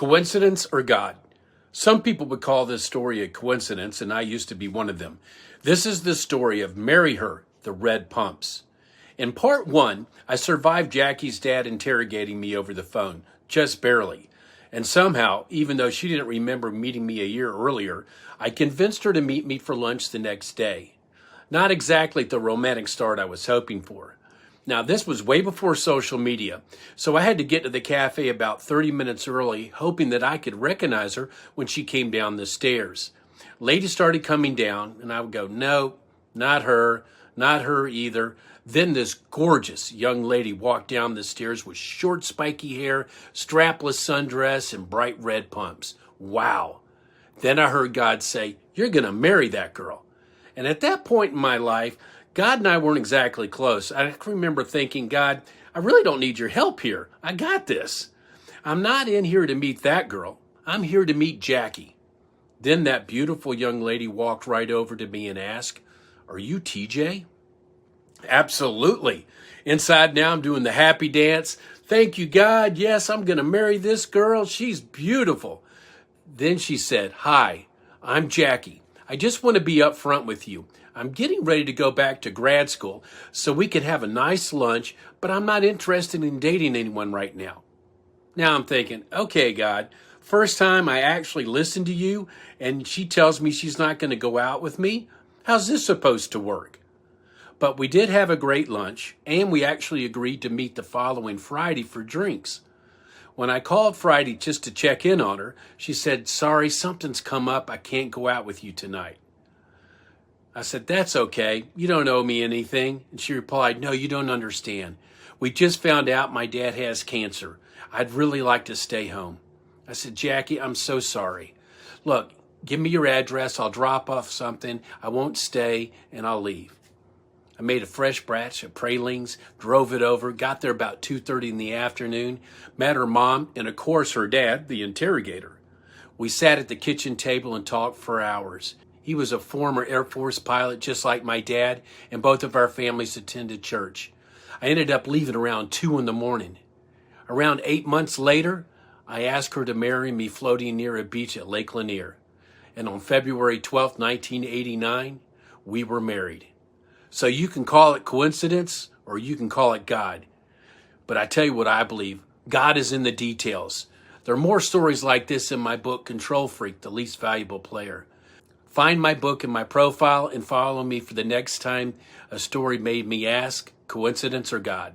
Coincidence or God? Some people would call this story a coincidence, and I used to be one of them. This is the story of Marry Her, the Red Pumps. In part one, I survived Jaci's dad interrogating me over the phone, just barely. And somehow, even though she didn't remember meeting me a year earlier, I convinced her to meet me for lunch the next day. Not exactly the romantic start I was hoping for. Now, this was way before social media, so I had to get to the cafe about 30 minutes early, hoping that I could recognize her when she came down the stairs. Ladies started coming down, and I would go, no, not her either. Then this gorgeous young lady walked down the stairs with short, spiky hair, strapless sundress, and bright red pumps. Wow. Then I heard God say, "You're going to marry that girl." And at that point in my life, God and I weren't exactly close. I can remember thinking, God, I really don't need your help here. I got this. I'm not in here to meet that girl. I'm here to meet Jaci. Then that beautiful young lady walked right over to me and asked, "Are you TJ?" Absolutely. Inside now, I'm doing the happy dance. Thank you, God. Yes, I'm going to marry this girl. She's beautiful. Then she said, "Hi, I'm Jaci. I just want to be up front with you. I'm getting ready to go back to grad school so we can have a nice lunch, but I'm not interested in dating anyone right now." Now I'm thinking, okay, God, first time I actually listened to you and she tells me she's not going to go out with me? How's this supposed to work? But we did have a great lunch, and we actually agreed to meet the following Friday for drinks. When I called Friday just to check in on her, she said, "Sorry, something's come up. I can't go out with you tonight." I said, "That's okay. You don't owe me anything." And she replied, "No, you don't understand. We just found out my dad has cancer. I'd really like to stay home." I said, "Jaci, I'm so sorry. Look, give me your address. I'll drop off something. I won't stay, and I'll leave." I made a fresh batch of pralines, drove it over, got there about 2:30 in the afternoon, met her mom, and of course her dad, the interrogator. We sat at the kitchen table and talked for hours. He was a former Air Force pilot just like my dad, and both of our families attended church. I ended up leaving around 2 in the morning. Around 8 months later, I asked her to marry me floating near a beach at Lake Lanier. And on February 12, 1989, we were married. So you can call it coincidence or you can call it God. But I tell you what I believe, God is in the details. There are more stories like this in my book, Control Freak, The Least Valuable Player. Find my book in my profile and follow me for the next time a story made me ask, coincidence or God.